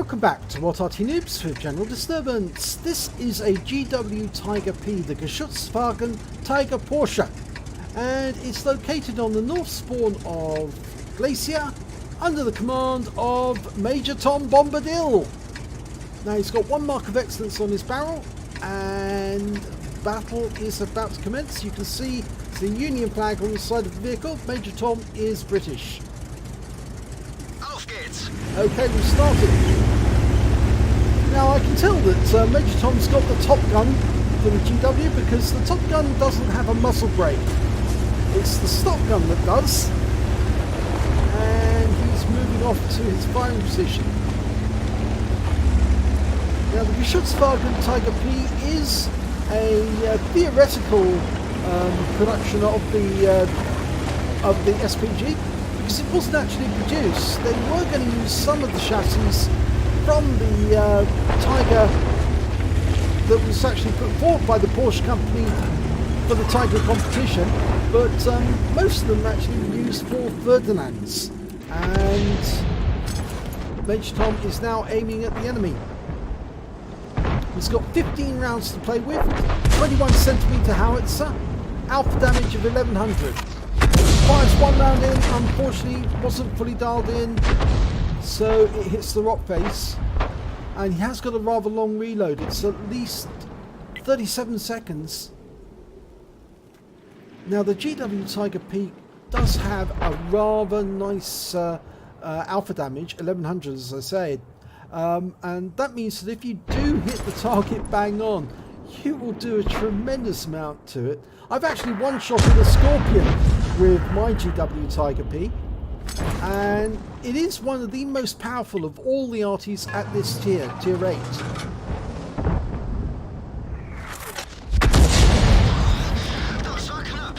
Welcome back to what Arty Noobs with General Disturbance. This is a GW Tiger P, the Geschützwagen Tiger Porsche, and it's located on the north spawn of Glacier under the command of Major Tom Bombardier. Now he's got one mark of excellence on his barrel and battle is about to commence. You can see the Union flag on the side of the vehicle. Major Tom is British. Okay, we've started. Now I can tell that Major Tom's got the Top Gun for the GW because the Top Gun doesn't have a muzzle brake. It's the stock gun that does. And he's moving off to his firing position. Now the Geschützwagen Tiger P is a theoretical production of the SPG. Because it wasn't actually produced. They were going to use some of the chassis from the Tiger that was actually put forward by the Porsche company for the Tiger competition, but most of them actually were used for Ferdinands. And Major Tom is now aiming at the enemy. He's got 15 rounds to play with, 21cm howitzer, alpha damage of 1100. Fires one round in, unfortunately wasn't fully dialed in, so it hits the rock face, and he has got a rather long reload. It's at least 37 seconds. Now the GW Tiger P does have a rather nice alpha damage, 1100 as I said, and that means that if you do hit the target bang on, you will do a tremendous amount to it. I've actually one-shotted a Scorpion with my GW Tiger P, and it is one of the most powerful of all the Artys at this tier 8.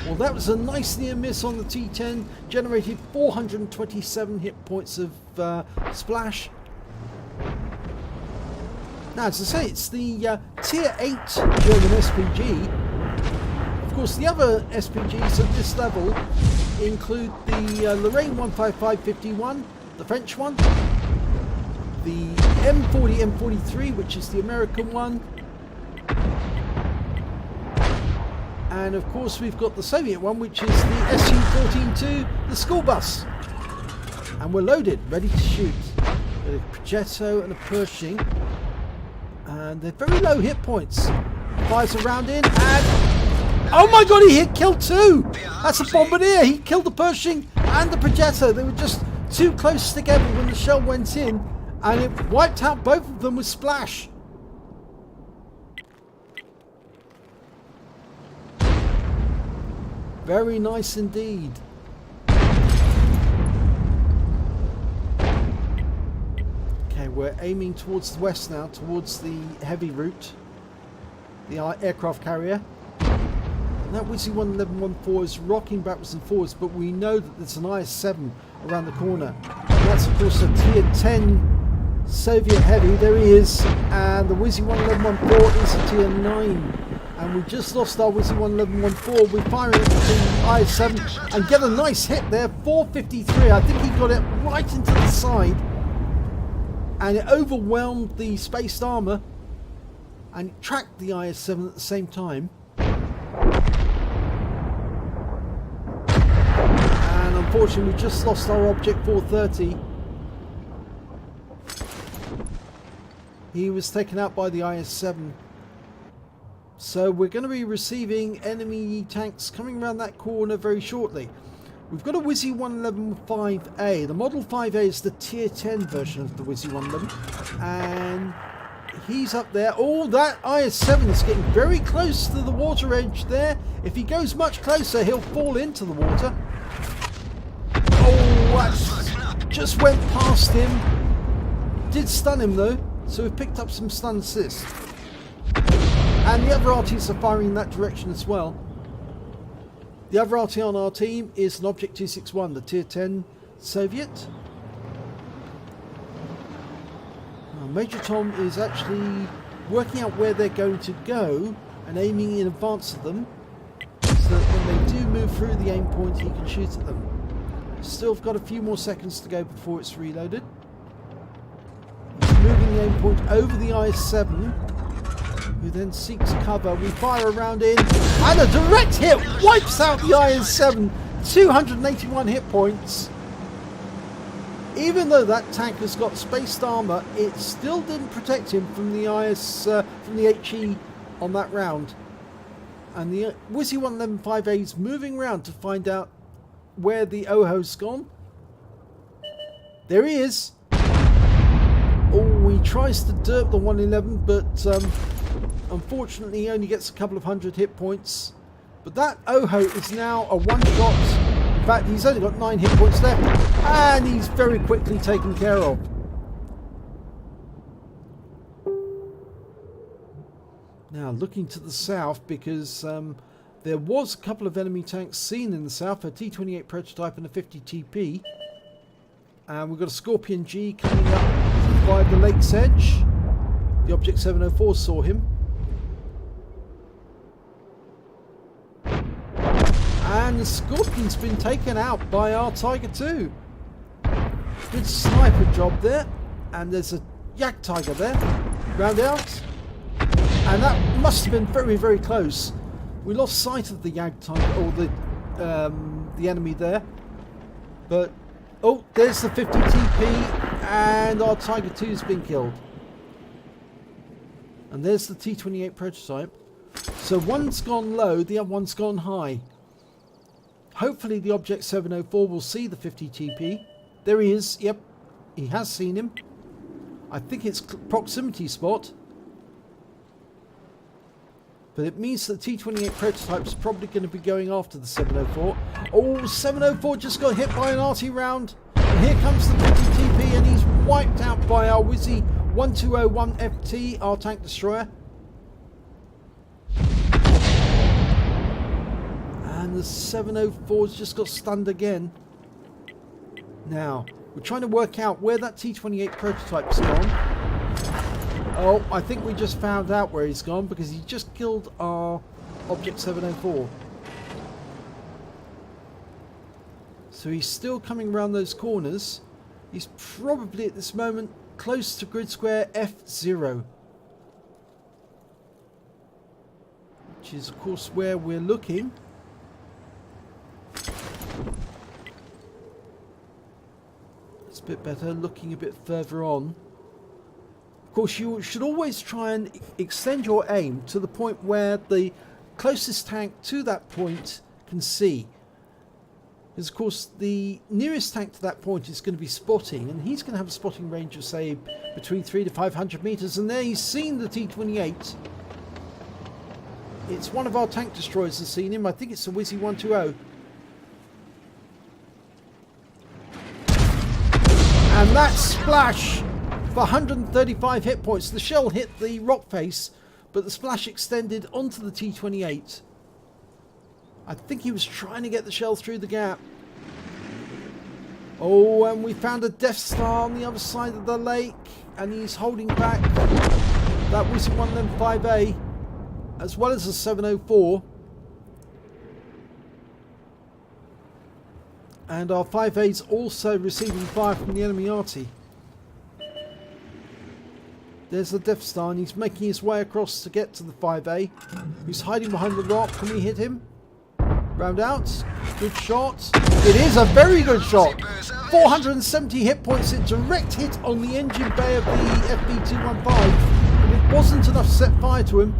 Well, that was a nice near miss on the T10, generated 427 hit points of splash. Now, as I say, it's the tier 8 German SPG. Of course, the other SPGs at this level include the Lorraine 155-51, the French one, the M40-M43, which is the American one, and of course we've got the Soviet one, which is the SU-14-2, the school bus. And we're loaded, ready to shoot. Got a Progetto and a Pershing, and they're very low hit points. Fires a round in, and oh my god, he killed two! That's a Bombardier! He killed the Pershing and the Progetto. They were just too close together when the shell went in, and it wiped out both of them with splash. Very nice indeed. Okay, we're aiming towards the west now, towards the heavy route, the aircraft carrier. And that Wizzy 11114 is rocking backwards and forwards, but we know that there's an IS-7 around the corner. And that's of course a tier 10 Soviet heavy. There he is, and the Wizzy 11114 is a tier 9. And we just lost our Wizzy 11114. We're firing at the IS-7 and get a nice hit there, 453. I think he got it right into the side, and it overwhelmed the spaced armour and it tracked the IS-7 at the same time. And unfortunately we just lost our object 430. He was taken out by the IS-7. So we're going to be receiving enemy tanks coming around that corner very shortly. We've got a Wizzy 111-5A. The Model 5A is the tier 10 version of the Wizzy 111. And he's up there. Oh, that IS-7 is getting very close to the water edge there. If he goes much closer, he'll fall into the water. Oh, that just went past him. Did stun him though, so we've picked up some stun assist. And the other Artys are firing in that direction as well. The other Arty on our team is an Object 261, the tier 10 Soviet. Now, Major Tom is actually working out where they're going to go and aiming in advance of them, so that when they do move through the aim point he can shoot at them. Still got a few more seconds to go before it's reloaded. He's moving taking the aim point over the IS-7, who then seeks cover. We fire a round in, and a direct hit wipes out the IS-7. 281 hit points. Even though that tank has got spaced armor, it still didn't protect him from the from the HE on that round. And the Wizzy 111-5A is moving around to find out where the OHO's gone. There he is. Oh, he tries to derp the 111, but unfortunately he only gets a couple of hundred hit points. But that OHO is now a one-shot. In fact, he's only got 9 hit points left, and he's very quickly taken care of. Now, looking to the south, because there was a couple of enemy tanks seen in the south, a T-28 prototype and a 50 TP. And we've got a Scorpion G coming up by the lake's edge. The Object 704 saw him. And the Scorpion's been taken out by our Tiger 2. Good sniper job there. And there's a Yak Tiger there. Round out. And that must have been very, very close. We lost sight of the Yak Tiger, or the enemy there. But, oh, there's the 50 TP. And our Tiger 2's been killed. And there's the T-28 prototype. So one's gone low, the other one's gone high. Hopefully the Object 704 will see the 50 TP. There he is. Yep, he has seen him. I think it's proximity spot. But it means that the T-28 prototype is probably going to be going after the 704. Oh, 704 just got hit by an Arty round. And here comes the 50 TP, and he's wiped out by our Wizzy 1201 FT, our tank destroyer. And the 704's just got stunned again. Now, we're trying to work out where that T-28 prototype's gone. Oh, I think we just found out where he's gone, because he just killed our Object 704. So he's still coming around those corners. He's probably at this moment close to grid square F0. Which is of course where we're looking. It's a bit better, looking a bit further on. Of course, you should always try and extend your aim to the point where the closest tank to that point can see. Because of course the nearest tank to that point is going to be spotting, and he's going to have a spotting range of say between 300 to 500 meters, and there he's seen the T-28. It's one of our tank destroyers has seen him. I think it's the Wizzy 120. And that splash for 135 hit points. The shell hit the rock face, but the splash extended onto the T-28. I think he was trying to get the shell through the gap. Oh, and we found a Death Star on the other side of the lake, and he's holding back that Wizzy 111-5A, as well as the 704. And our 5A's also receiving fire from the enemy Arty. There's the Death Star, and he's making his way across to get to the 5A, who's hiding behind the rock. Can we hit him? Round out. Good shot. It is a very good shot. 470 hit points. A direct hit on the engine bay of the FB215. But it wasn't enough to set fire to him.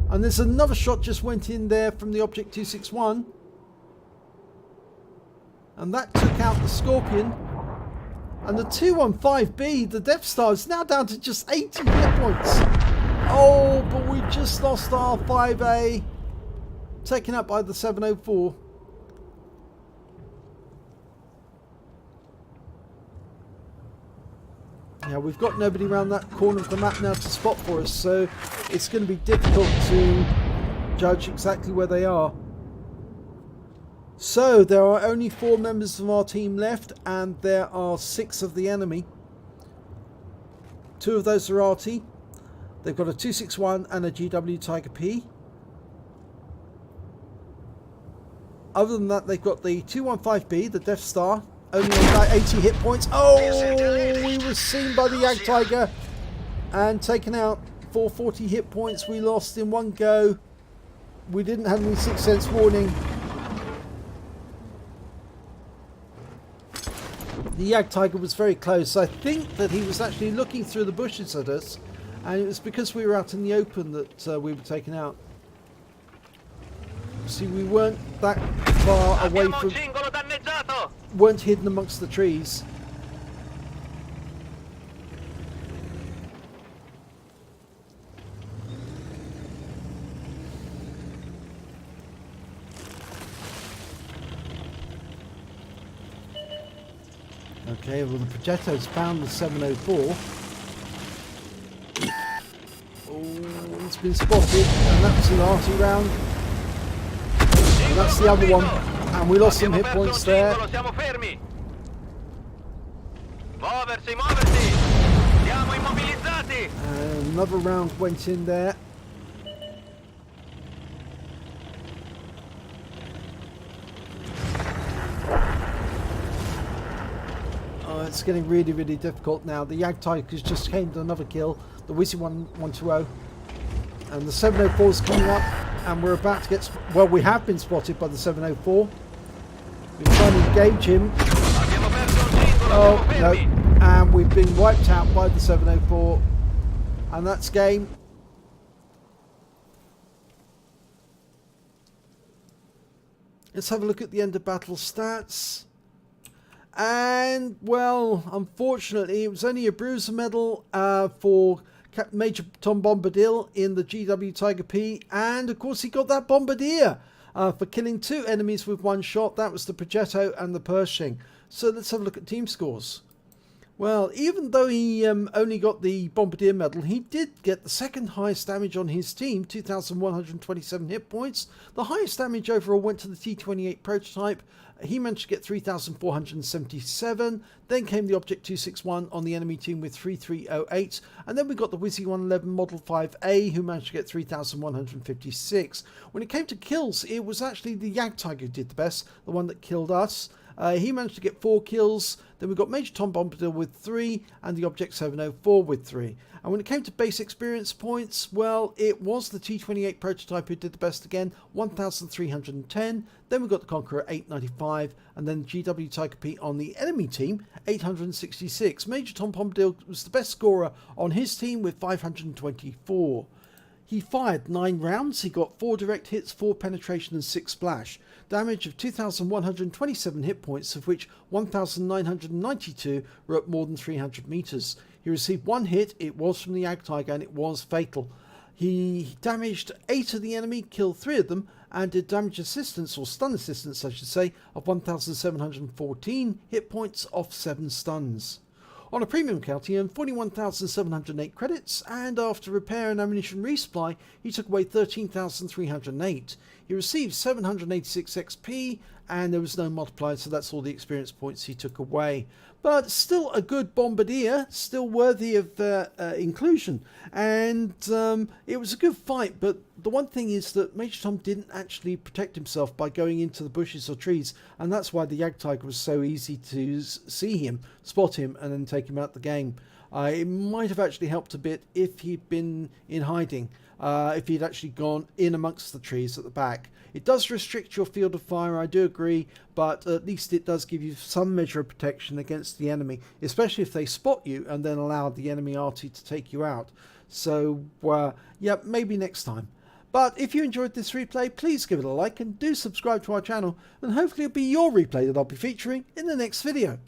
And there's another shot just went in there from the Object 261. And that took out the Scorpion. And the 215B, the Death Star, is now down to just 80 hit points. Oh, but we just lost our 5A. Taken up by the 704. Now we've got nobody around that corner of the map now to spot for us, so it's going to be difficult to judge exactly where they are. So there are only 4 members of our team left, and there are 6 of the enemy. 2 of those are Arty. They've got a 261 and a GW Tiger P. Other than that, they've got the 215B, the Death Star, only about 80 hit points. Oh, we we were seen by the Jagd Tiger and taken out. 440 hit points we lost in one go. We didn't have any sixth sense warning. The Jagd Tiger was very close. I think that he was actually looking through the bushes at us, and it was because we were out in the open that we were taken out. See, we weren't that far away from... weren't hidden amongst the trees. Okay, well the Progetto's found the 704. Oh, it's been spotted, and that's an Arty round. And that's the other one, and we lost some hit points there. And another round went in there. It's getting really, really difficult now. The Jagd Tiger's just came to another kill. The Wizzy 120. And the 704 is coming up. And we're about to get... well, we have been spotted by the 704. We're trying to engage him. Oh, no. And we've been wiped out by the 704. And that's game. Let's have a look at the end of battle stats. And, well, unfortunately, it was only a bruiser medal for Major Tom Bombardier in the GW Tiger P. And, of course, he got that Bombardier for killing 2 enemies with 1 shot. That was the Progetto and the Pershing. So let's have a look at team scores. Well, even though he only got the Bombardier medal, he did get the second highest damage on his team, 2,127 hit points. The highest damage overall went to the T28 prototype. He managed to get 3,477. Then came the Object 261 on the enemy team with 3,308. And then we got the Wizzy 111 Model 5A, who managed to get 3,156. When it came to kills, it was actually the Jagd Tiger who did the best, the one that killed us. He managed to get 4 kills. Then we got Major Tom Bombardier with 3 and the Object 704 with 3. And when it came to base experience points, well, it was the T28 prototype who did the best again, 1,310. Then we got the Conqueror 895, and then GW Tiger P on the enemy team 866. Major Tom Bombardier was the best scorer on his team with 524. He fired 9 rounds, he got 4 direct hits, 4 penetration and 6 splash. Damage of 2,127 hit points, of which 1,992 were at more than 300 meters. He received 1 hit, it was from the Jagd Tiger, and it was fatal. He damaged 8 of the enemy, killed 3 of them, and did damage assistance, or stun assistance I should say, of 1,714 hit points off 7 stuns. On a premium count, he earned 41,708 credits, and after repair and ammunition resupply, he took away 13,308. He received 786 XP, and there was no multiplier, so that's all the experience points he took away. But still a good Bombardier, still worthy of inclusion. And it was a good fight, but the one thing is that Major Tom didn't actually protect himself by going into the bushes or trees, and that's why the Jagd Tiger was so easy to see him, spot him, and then take him out the game. It might have actually helped a bit if he'd been in hiding, if he'd actually gone in amongst the trees at the back. It does restrict your field of fire, I do agree, but at least it does give you some measure of protection against the enemy, especially if they spot you and then allow the enemy Arty to take you out. So, yeah, maybe next time. But if you enjoyed this replay, please give it a like and do subscribe to our channel, and hopefully it'll be your replay that I'll be featuring in the next video.